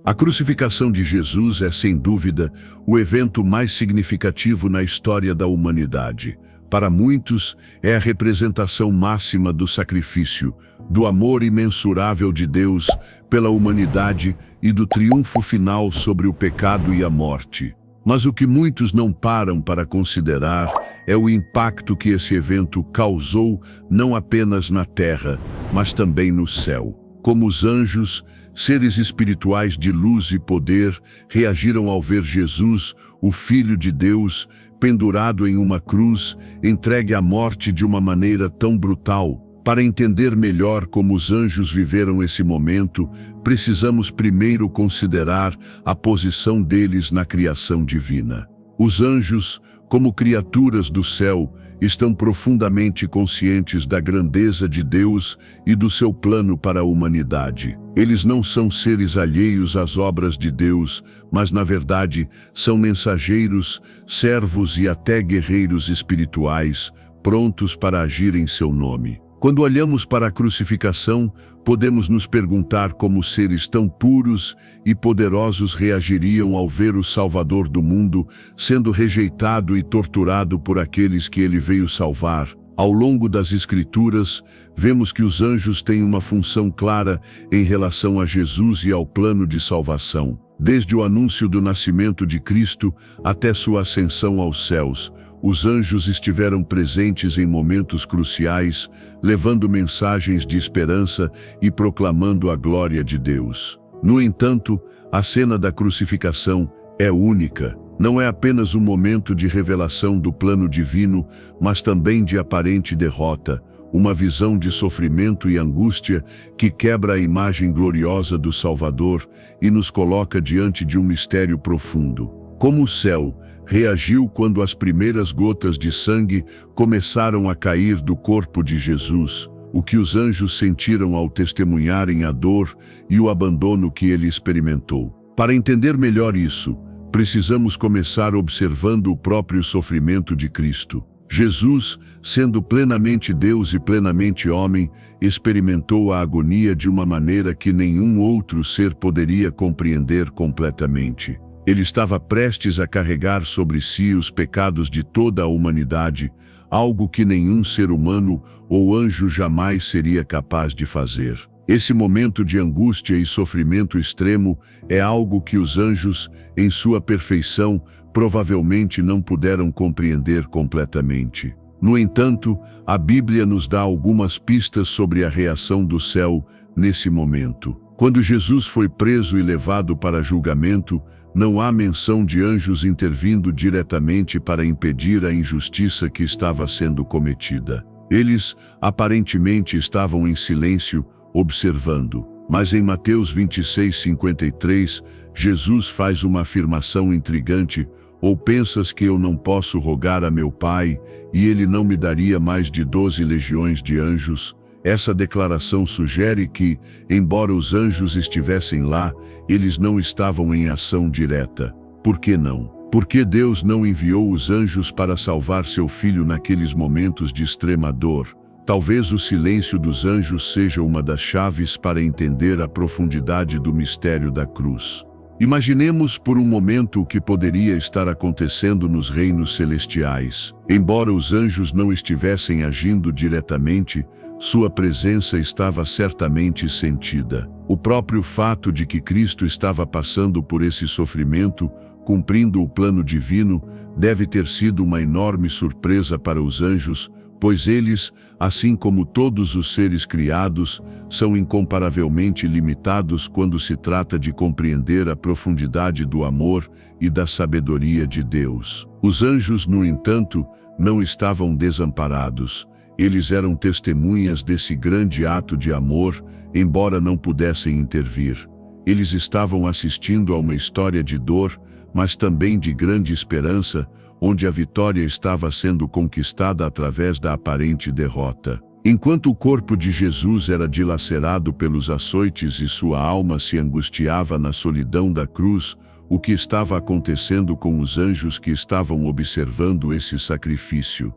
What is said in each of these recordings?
A crucificação de Jesus é, sem dúvida, o evento mais significativo na história da humanidade. Para muitos, é a representação máxima do sacrifício, do amor imensurável de Deus pela humanidade e do triunfo final sobre o pecado e a morte. Mas o que muitos não param para considerar é o impacto que esse evento causou não apenas na terra, mas também no céu. Como os anjos, seres espirituais de luz e poder, reagiram ao ver Jesus, o Filho de Deus, pendurado em uma cruz, entregue à morte de uma maneira tão brutal. Para entender melhor como os anjos viveram esse momento, precisamos primeiro considerar a posição deles na criação divina. Os anjos, como criaturas do céu, estão profundamente conscientes da grandeza de Deus e do seu plano para a humanidade. Eles não são seres alheios às obras de Deus, mas, na verdade, são mensageiros, servos e até guerreiros espirituais, prontos para agir em seu nome. Quando olhamos para a crucificação, podemos nos perguntar como seres tão puros e poderosos reagiriam ao ver o Salvador do mundo sendo rejeitado e torturado por aqueles que ele veio salvar. Ao longo das Escrituras, vemos que os anjos têm uma função clara em relação a Jesus e ao plano de salvação. Desde o anúncio do nascimento de Cristo até sua ascensão aos céus, os anjos estiveram presentes em momentos cruciais, levando mensagens de esperança e proclamando a glória de Deus. No entanto, a cena da crucificação é única. Não é apenas um momento de revelação do plano divino, mas também de aparente derrota, uma visão de sofrimento e angústia que quebra a imagem gloriosa do Salvador e nos coloca diante de um mistério profundo. Como o céu reagiu quando as primeiras gotas de sangue começaram a cair do corpo de Jesus, o que os anjos sentiram ao testemunharem a dor e o abandono que ele experimentou. Para entender melhor isso, precisamos começar observando o próprio sofrimento de Cristo. Jesus, sendo plenamente Deus e plenamente homem, experimentou a agonia de uma maneira que nenhum outro ser poderia compreender completamente. Ele estava prestes a carregar sobre si os pecados de toda a humanidade, algo que nenhum ser humano ou anjo jamais seria capaz de fazer. Esse momento de angústia e sofrimento extremo é algo que os anjos, em sua perfeição, provavelmente não puderam compreender completamente. No entanto, a Bíblia nos dá algumas pistas sobre a reação do céu nesse momento. Quando Jesus foi preso e levado para julgamento, não há menção de anjos intervindo diretamente para impedir a injustiça que estava sendo cometida. Eles, aparentemente, estavam em silêncio, observando. Mas em Mateus 26:53, Jesus faz uma afirmação intrigante: ou pensas que eu não posso rogar a meu Pai, e ele não me daria mais de 12 legiões de anjos? Essa declaração sugere que, embora os anjos estivessem lá, eles não estavam em ação direta. Por que não? Por que Deus não enviou os anjos para salvar seu filho naqueles momentos de extrema dor? Talvez o silêncio dos anjos seja uma das chaves para entender a profundidade do mistério da cruz. Imaginemos por um momento o que poderia estar acontecendo nos reinos celestiais. Embora os anjos não estivessem agindo diretamente, sua presença estava certamente sentida. O próprio fato de que Cristo estava passando por esse sofrimento, cumprindo o plano divino, deve ter sido uma enorme surpresa para os anjos, pois eles, assim como todos os seres criados, são incomparavelmente limitados quando se trata de compreender a profundidade do amor e da sabedoria de Deus. Os anjos, no entanto, não estavam desamparados. Eles eram testemunhas desse grande ato de amor, embora não pudessem intervir. Eles estavam assistindo a uma história de dor, mas também de grande esperança, onde a vitória estava sendo conquistada através da aparente derrota. Enquanto o corpo de Jesus era dilacerado pelos açoites e sua alma se angustiava na solidão da cruz, o que estava acontecendo com os anjos que estavam observando esse sacrifício?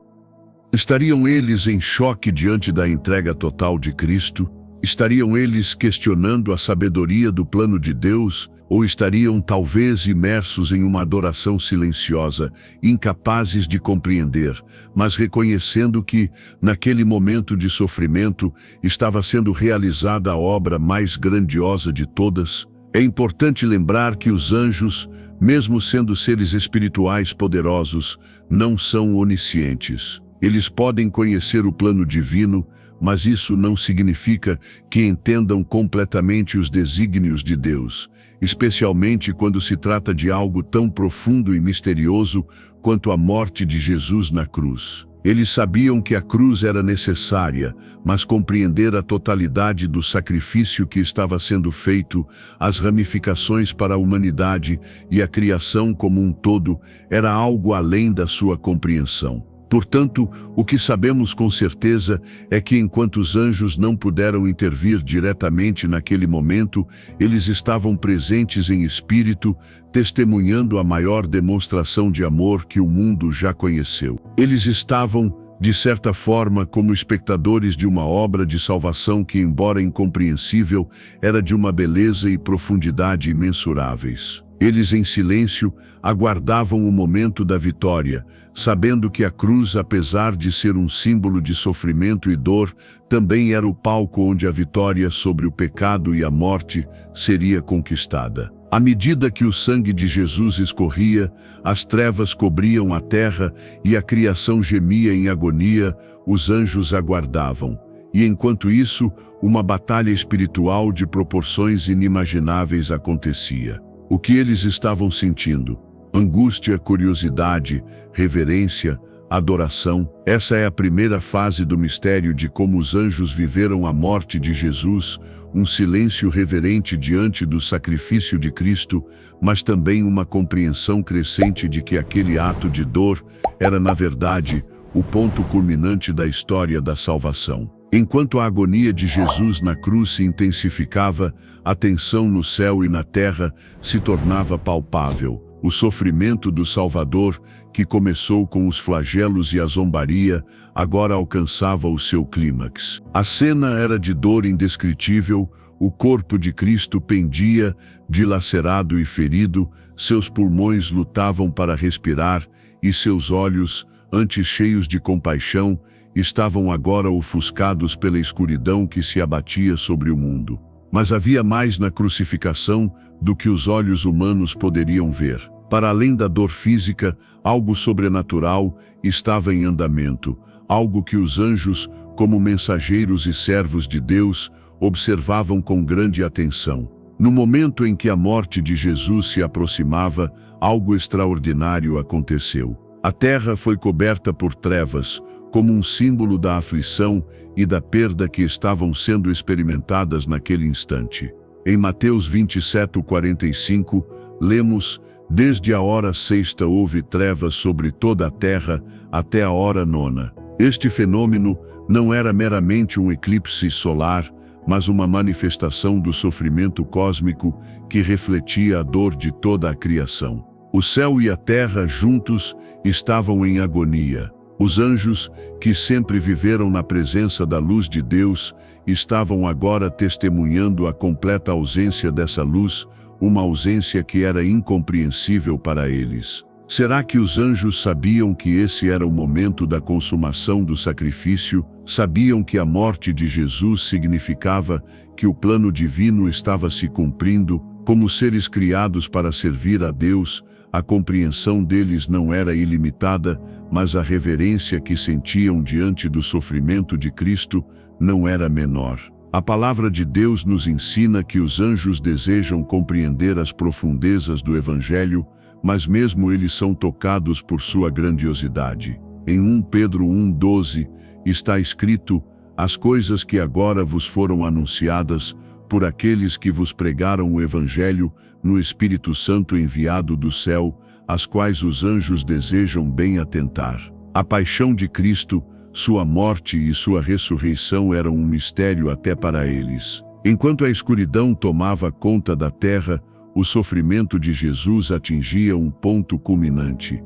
Estariam eles em choque diante da entrega total de Cristo? Estariam eles questionando a sabedoria do plano de Deus, ou estariam talvez imersos em uma adoração silenciosa, incapazes de compreender, mas reconhecendo que, naquele momento de sofrimento, estava sendo realizada a obra mais grandiosa de todas? É importante lembrar que os anjos, mesmo sendo seres espirituais poderosos, não são oniscientes. Eles podem conhecer o plano divino, mas isso não significa que entendam completamente os desígnios de Deus, especialmente quando se trata de algo tão profundo e misterioso quanto a morte de Jesus na cruz. Eles sabiam que a cruz era necessária, mas compreender a totalidade do sacrifício que estava sendo feito, as ramificações para a humanidade e a criação como um todo, era algo além da sua compreensão. Portanto, o que sabemos com certeza é que enquanto os anjos não puderam intervir diretamente naquele momento, eles estavam presentes em espírito, testemunhando a maior demonstração de amor que o mundo já conheceu. Eles estavam, de certa forma, como espectadores de uma obra de salvação que, embora incompreensível, era de uma beleza e profundidade imensuráveis. Eles, em silêncio, aguardavam o momento da vitória, sabendo que a cruz, apesar de ser um símbolo de sofrimento e dor, também era o palco onde a vitória sobre o pecado e a morte seria conquistada. À medida que o sangue de Jesus escorria, as trevas cobriam a terra e a criação gemia em agonia, os anjos aguardavam. E enquanto isso, uma batalha espiritual de proporções inimagináveis acontecia. O que eles estavam sentindo? Angústia, curiosidade, reverência, adoração. Essa é a primeira fase do mistério de como os anjos viveram a morte de Jesus, um silêncio reverente diante do sacrifício de Cristo, mas também uma compreensão crescente de que aquele ato de dor era, na verdade, o ponto culminante da história da salvação. Enquanto a agonia de Jesus na cruz se intensificava, a tensão no céu e na terra se tornava palpável. O sofrimento do Salvador, que começou com os flagelos e a zombaria, agora alcançava o seu clímax. A cena era de dor indescritível, o corpo de Cristo pendia, dilacerado e ferido, seus pulmões lutavam para respirar e seus olhos, antes cheios de compaixão, estavam agora ofuscados pela escuridão que se abatia sobre o mundo. Mas havia mais na crucificação do que os olhos humanos poderiam ver. Para além da dor física, algo sobrenatural estava em andamento, algo que os anjos, como mensageiros e servos de Deus, observavam com grande atenção. No momento em que a morte de Jesus se aproximava, algo extraordinário aconteceu. A terra foi coberta por trevas, como um símbolo da aflição e da perda que estavam sendo experimentadas naquele instante. Em Mateus 27:45, lemos: "Desde a hora sexta houve trevas sobre toda a terra, até a hora nona." Este fenômeno não era meramente um eclipse solar, mas uma manifestação do sofrimento cósmico que refletia a dor de toda a criação. O céu e a terra juntos estavam em agonia. Os anjos, que sempre viveram na presença da luz de Deus, estavam agora testemunhando a completa ausência dessa luz, uma ausência que era incompreensível para eles. Será que os anjos sabiam que esse era o momento da consumação do sacrifício? Sabiam que a morte de Jesus significava que o plano divino estava se cumprindo? Como seres criados para servir a Deus, a compreensão deles não era ilimitada, mas a reverência que sentiam diante do sofrimento de Cristo não era menor. A palavra de Deus nos ensina que os anjos desejam compreender as profundezas do Evangelho, mas mesmo eles são tocados por sua grandiosidade. Em 1 Pedro 1:12 está escrito: "As coisas que agora vos foram anunciadas por aqueles que vos pregaram o Evangelho no Espírito Santo enviado do céu, as quais os anjos desejam bem atentar." A paixão de Cristo, sua morte e sua ressurreição eram um mistério até para eles. Enquanto a escuridão tomava conta da terra, o sofrimento de Jesus atingia um ponto culminante.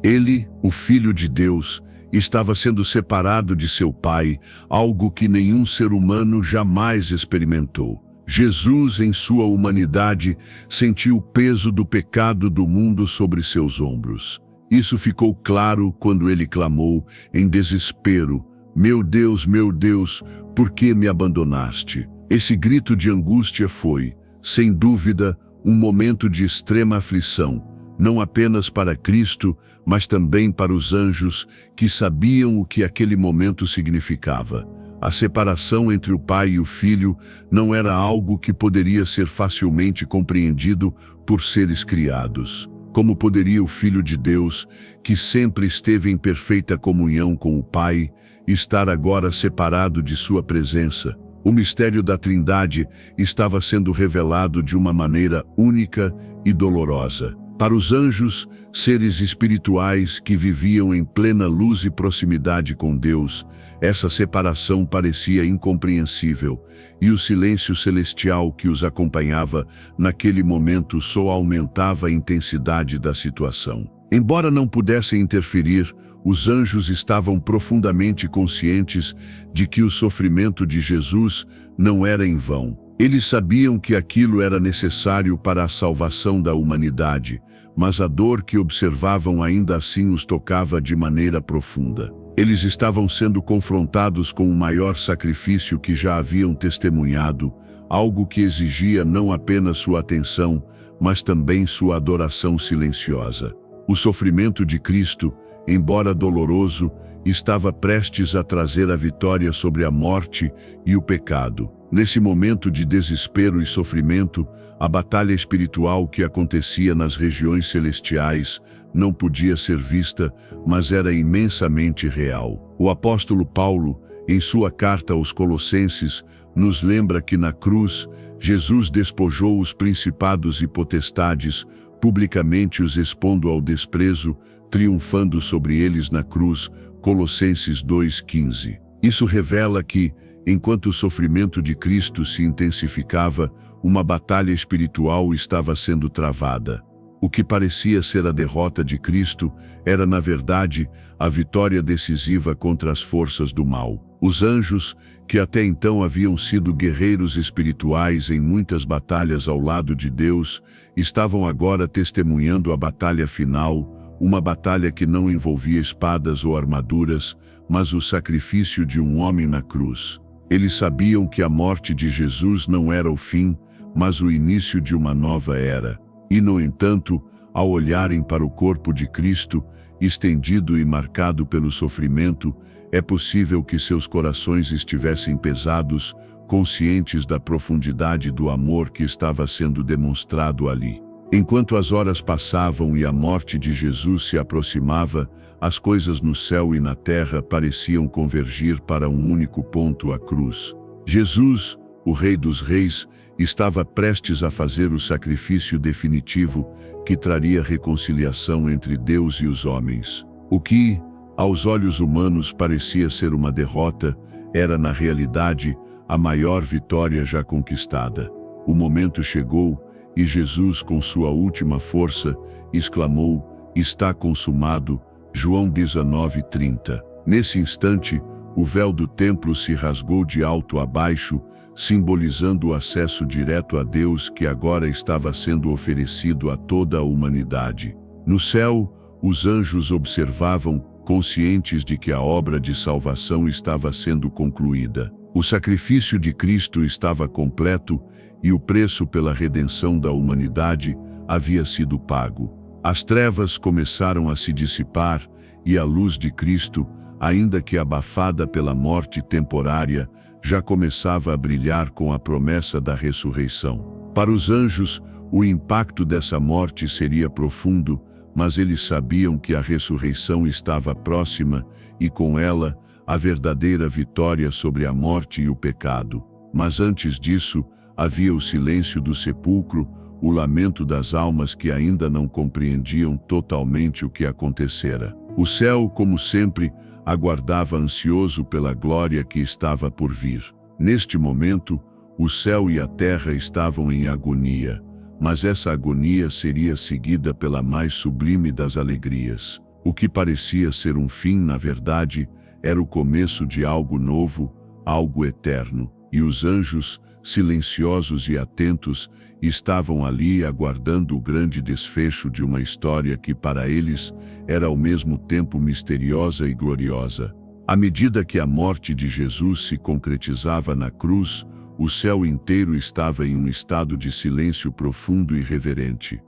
Ele, o Filho de Deus, estava sendo separado de seu Pai, algo que nenhum ser humano jamais experimentou. Jesus, em sua humanidade, sentiu o peso do pecado do mundo sobre seus ombros. Isso ficou claro quando ele clamou, em desespero: meu Deus, por que me abandonaste? Esse grito de angústia foi, sem dúvida, um momento de extrema aflição, não apenas para Cristo, mas também para os anjos, que sabiam o que aquele momento significava. A separação entre o Pai e o Filho não era algo que poderia ser facilmente compreendido por seres criados. Como poderia o Filho de Deus, que sempre esteve em perfeita comunhão com o Pai, estar agora separado de sua presença? O mistério da Trindade estava sendo revelado de uma maneira única e dolorosa. Para os anjos, seres espirituais que viviam em plena luz e proximidade com Deus, essa separação parecia incompreensível, e o silêncio celestial que os acompanhava naquele momento só aumentava a intensidade da situação. Embora não pudessem interferir, os anjos estavam profundamente conscientes de que o sofrimento de Jesus não era em vão. Eles sabiam que aquilo era necessário para a salvação da humanidade, mas a dor que observavam ainda assim os tocava de maneira profunda. Eles estavam sendo confrontados com o maior sacrifício que já haviam testemunhado, algo que exigia não apenas sua atenção, mas também sua adoração silenciosa. O sofrimento de Cristo, embora doloroso, estava prestes a trazer a vitória sobre a morte e o pecado. Nesse momento de desespero e sofrimento, a batalha espiritual que acontecia nas regiões celestiais não podia ser vista, mas era imensamente real. O apóstolo Paulo, em sua carta aos Colossenses, nos lembra que na cruz, Jesus despojou os principados e potestades, publicamente os expondo ao desprezo, triunfando sobre eles na cruz. Colossenses 2:15. Isso revela que, enquanto o sofrimento de Cristo se intensificava, uma batalha espiritual estava sendo travada. O que parecia ser a derrota de Cristo era, na verdade, a vitória decisiva contra as forças do mal. Os anjos, que até então haviam sido guerreiros espirituais em muitas batalhas ao lado de Deus, estavam agora testemunhando a batalha final, uma batalha que não envolvia espadas ou armaduras, mas o sacrifício de um homem na cruz. Eles sabiam que a morte de Jesus não era o fim, mas o início de uma nova era. E, no entanto, ao olharem para o corpo de Cristo, estendido e marcado pelo sofrimento, é possível que seus corações estivessem pesados, conscientes da profundidade do amor que estava sendo demonstrado ali. Enquanto as horas passavam e a morte de Jesus se aproximava, as coisas no céu e na terra pareciam convergir para um único ponto: a cruz. Jesus, o Rei dos Reis, estava prestes a fazer o sacrifício definitivo que traria reconciliação entre Deus e os homens. O que, aos olhos humanos, parecia ser uma derrota, era, na realidade, a maior vitória já conquistada. O momento chegou, e Jesus, com sua última força, exclamou: está consumado. João 19:30. Nesse instante, o véu do templo se rasgou de alto a baixo, simbolizando o acesso direto a Deus que agora estava sendo oferecido a toda a humanidade. No céu, os anjos observavam, conscientes de que a obra de salvação estava sendo concluída. O sacrifício de Cristo estava completo e o preço pela redenção da humanidade havia sido pago. As trevas começaram a se dissipar e a luz de Cristo, ainda que abafada pela morte temporária, já começava a brilhar com a promessa da ressurreição. Para os anjos, o impacto dessa morte seria profundo, mas eles sabiam que a ressurreição estava próxima e, com ela, a verdadeira vitória sobre a morte e o pecado. Mas antes disso, havia o silêncio do sepulcro, o lamento das almas que ainda não compreendiam totalmente o que acontecera. O céu, como sempre, aguardava ansioso pela glória que estava por vir. Neste momento, o céu e a terra estavam em agonia, mas essa agonia seria seguida pela mais sublime das alegrias. O que parecia ser um fim, na verdade, era o começo de algo novo, algo eterno. E os anjos, silenciosos e atentos, estavam ali aguardando o grande desfecho de uma história que para eles era ao mesmo tempo misteriosa e gloriosa. À medida que a morte de Jesus se concretizava na cruz, o céu inteiro estava em um estado de silêncio profundo e reverente.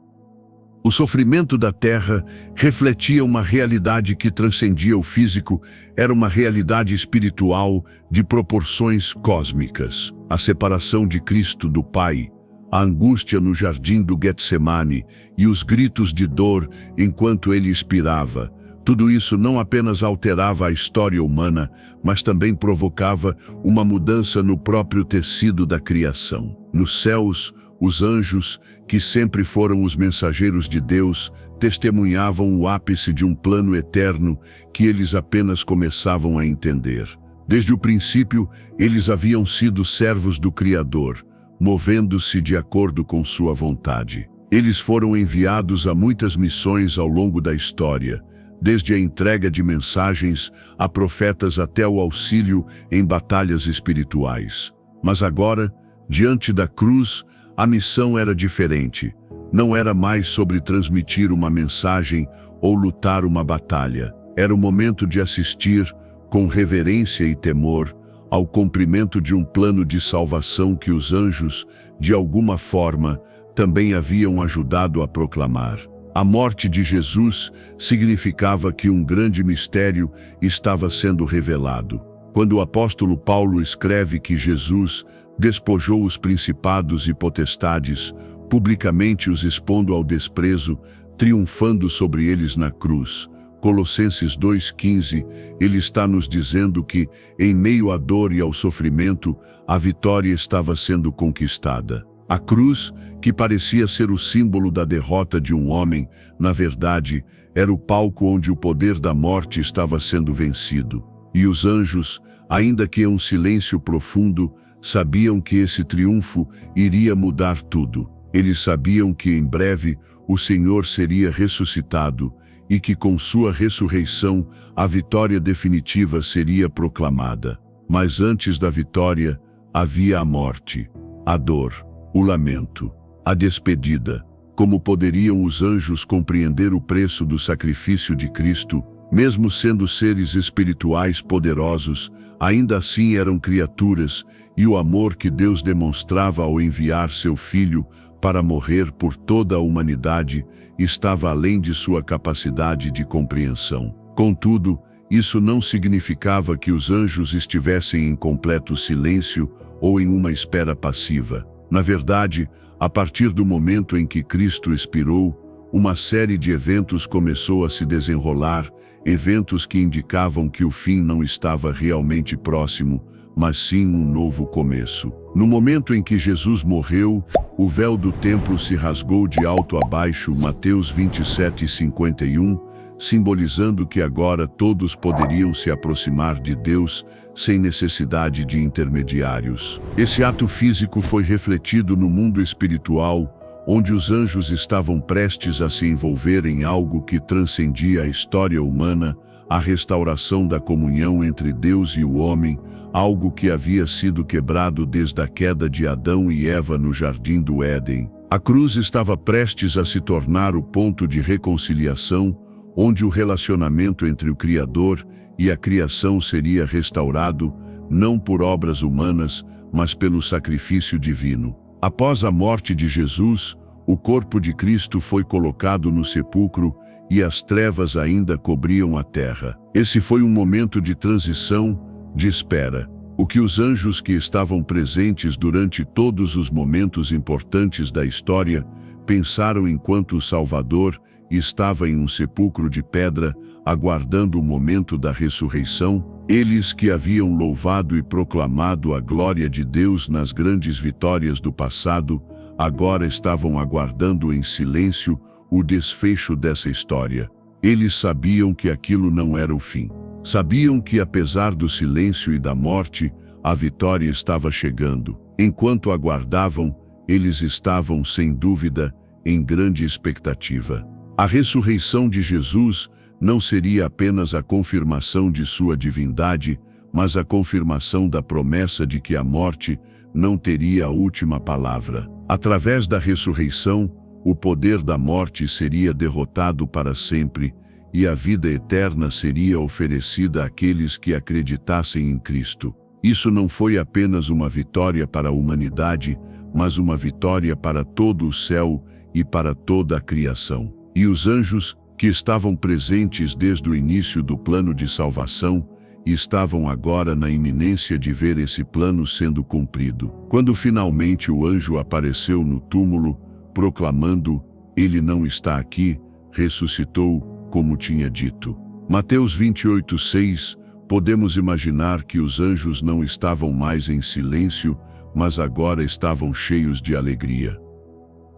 O sofrimento da terra refletia uma realidade que transcendia o físico, era uma realidade espiritual de proporções cósmicas. A separação de Cristo do Pai, a angústia no jardim do Getsemane e os gritos de dor enquanto ele expirava, tudo isso não apenas alterava a história humana, mas também provocava uma mudança no próprio tecido da criação. Nos céus, os anjos, que sempre foram os mensageiros de Deus, testemunhavam o ápice de um plano eterno que eles apenas começavam a entender. Desde o princípio, eles haviam sido servos do Criador, movendo-se de acordo com sua vontade. Eles foram enviados a muitas missões ao longo da história, desde a entrega de mensagens a profetas até o auxílio em batalhas espirituais. Mas agora, diante da cruz, a missão era diferente. Não era mais sobre transmitir uma mensagem ou lutar uma batalha. Era o momento de assistir, com reverência e temor, ao cumprimento de um plano de salvação que os anjos, de alguma forma, também haviam ajudado a proclamar. A morte de Jesus significava que um grande mistério estava sendo revelado. Quando o apóstolo Paulo escreve que Jesus despojou os principados e potestades, publicamente os expondo ao desprezo, triunfando sobre eles na cruz. Colossenses 2,15, ele está nos dizendo que, em meio à dor e ao sofrimento, a vitória estava sendo conquistada. A cruz, que parecia ser o símbolo da derrota de um homem, na verdade, era o palco onde o poder da morte estava sendo vencido. E os anjos, ainda que em um silêncio profundo, sabiam que esse triunfo iria mudar tudo. Eles sabiam que em breve o Senhor seria ressuscitado e que com sua ressurreição a vitória definitiva seria proclamada. Mas antes da vitória havia a morte, a dor, o lamento, a despedida. Como poderiam os anjos compreender o preço do sacrifício de Cristo? Mesmo sendo seres espirituais poderosos, ainda assim eram criaturas, e o amor que Deus demonstrava ao enviar seu Filho para morrer por toda a humanidade estava além de sua capacidade de compreensão. Contudo, isso não significava que os anjos estivessem em completo silêncio ou em uma espera passiva. Na verdade, a partir do momento em que Cristo expirou, uma série de eventos começou a se desenrolar, eventos que indicavam que o fim não estava realmente próximo, mas sim um novo começo. No momento em que Jesus morreu, o véu do templo se rasgou de alto a baixo, Mateus 27:51, simbolizando que agora todos poderiam se aproximar de Deus sem necessidade de intermediários. Esse ato físico foi refletido no mundo espiritual, onde os anjos estavam prestes a se envolver em algo que transcendia a história humana, a restauração da comunhão entre Deus e o homem, algo que havia sido quebrado desde a queda de Adão e Eva no jardim do Éden. A cruz estava prestes a se tornar o ponto de reconciliação, onde o relacionamento entre o Criador e a criação seria restaurado, não por obras humanas, mas pelo sacrifício divino. Após a morte de Jesus, o corpo de Cristo foi colocado no sepulcro e as trevas ainda cobriam a terra. Esse foi um momento de transição, de espera. O que os anjos que estavam presentes durante todos os momentos importantes da história pensaram enquanto o Salvador estava em um sepulcro de pedra, aguardando o momento da ressurreição, eles que haviam louvado e proclamado a glória de Deus nas grandes vitórias do passado, agora estavam aguardando em silêncio o desfecho dessa história. Eles sabiam que aquilo não era o fim. Sabiam que, apesar do silêncio e da morte, a vitória estava chegando. Enquanto aguardavam, eles estavam, sem dúvida, em grande expectativa. A ressurreição de Jesus não seria apenas a confirmação de sua divindade, mas a confirmação da promessa de que a morte não teria a última palavra. Através da ressurreição, o poder da morte seria derrotado para sempre e a vida eterna seria oferecida àqueles que acreditassem em Cristo. Isso não foi apenas uma vitória para a humanidade, mas uma vitória para todo o céu e para toda a criação. E os anjos, que estavam presentes desde o início do plano de salvação, estavam agora na iminência de ver esse plano sendo cumprido. Quando finalmente o anjo apareceu no túmulo, proclamando: "Ele não está aqui, ressuscitou, como tinha dito." Mateus 28:6, podemos imaginar que os anjos não estavam mais em silêncio, mas agora estavam cheios de alegria.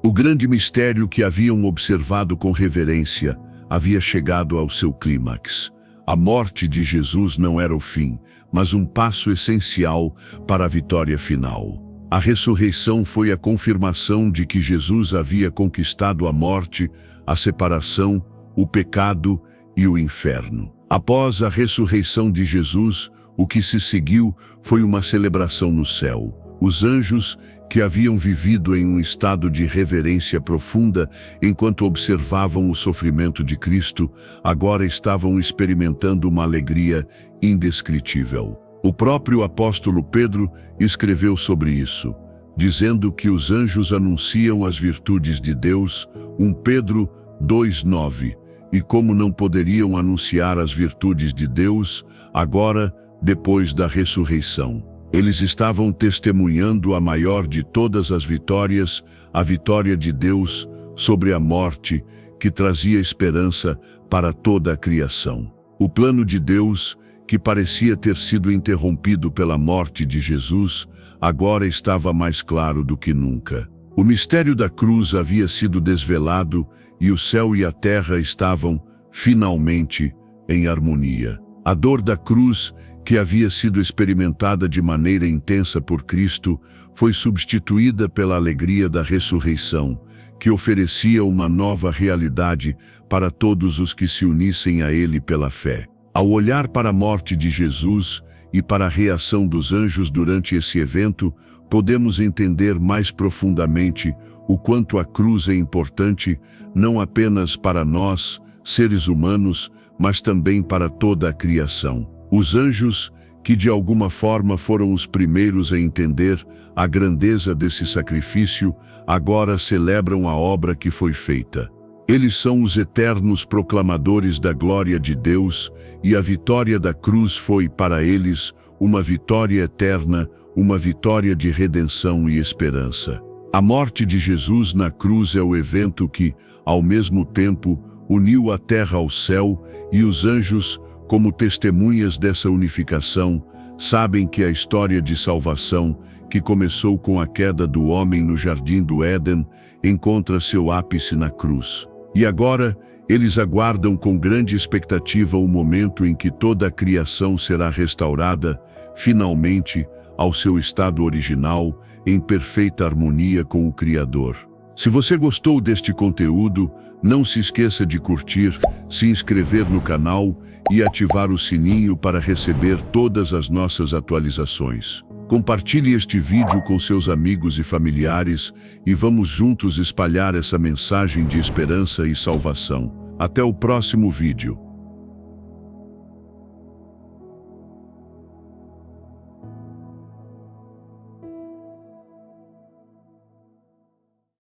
O grande mistério que haviam observado com reverência havia chegado ao seu clímax. A morte de Jesus não era o fim, mas um passo essencial para a vitória final. A ressurreição foi a confirmação de que Jesus havia conquistado a morte, a separação, o pecado e o inferno. Após a ressurreição de Jesus, o que se seguiu foi uma celebração no céu. Os anjos, que haviam vivido em um estado de reverência profunda enquanto observavam o sofrimento de Cristo, agora estavam experimentando uma alegria indescritível. O próprio apóstolo Pedro escreveu sobre isso, dizendo que os anjos anunciam as virtudes de Deus, 1 Pedro 2:9, e como não poderiam anunciar as virtudes de Deus, agora, depois da ressurreição. Eles estavam testemunhando a maior de todas as vitórias, a vitória de Deus sobre a morte, que trazia esperança para toda a criação. O plano de Deus, que parecia ter sido interrompido pela morte de Jesus, agora estava mais claro do que nunca. O mistério da cruz havia sido desvelado e o céu e a terra estavam, finalmente, em harmonia. A dor da cruz, que havia sido experimentada de maneira intensa por Cristo, foi substituída pela alegria da ressurreição, que oferecia uma nova realidade para todos os que se unissem a Ele pela fé. Ao olhar para a morte de Jesus e para a reação dos anjos durante esse evento, podemos entender mais profundamente o quanto a cruz é importante, não apenas para nós, seres humanos, mas também para toda a criação. Os anjos, que de alguma forma foram os primeiros a entender a grandeza desse sacrifício, agora celebram a obra que foi feita. Eles são os eternos proclamadores da glória de Deus, e a vitória da cruz foi para eles uma vitória eterna, uma vitória de redenção e esperança. A morte de Jesus na cruz é o evento que, ao mesmo tempo, uniu a terra ao céu, e os anjos, como testemunhas dessa unificação, sabem que a história de salvação, que começou com a queda do homem no jardim do Éden, encontra seu ápice na cruz. E agora, eles aguardam com grande expectativa o momento em que toda a criação será restaurada, finalmente, ao seu estado original, em perfeita harmonia com o Criador. Se você gostou deste conteúdo, não se esqueça de curtir, se inscrever no canal e ativar o sininho para receber todas as nossas atualizações. Compartilhe este vídeo com seus amigos e familiares e vamos juntos espalhar essa mensagem de esperança e salvação. Até o próximo vídeo.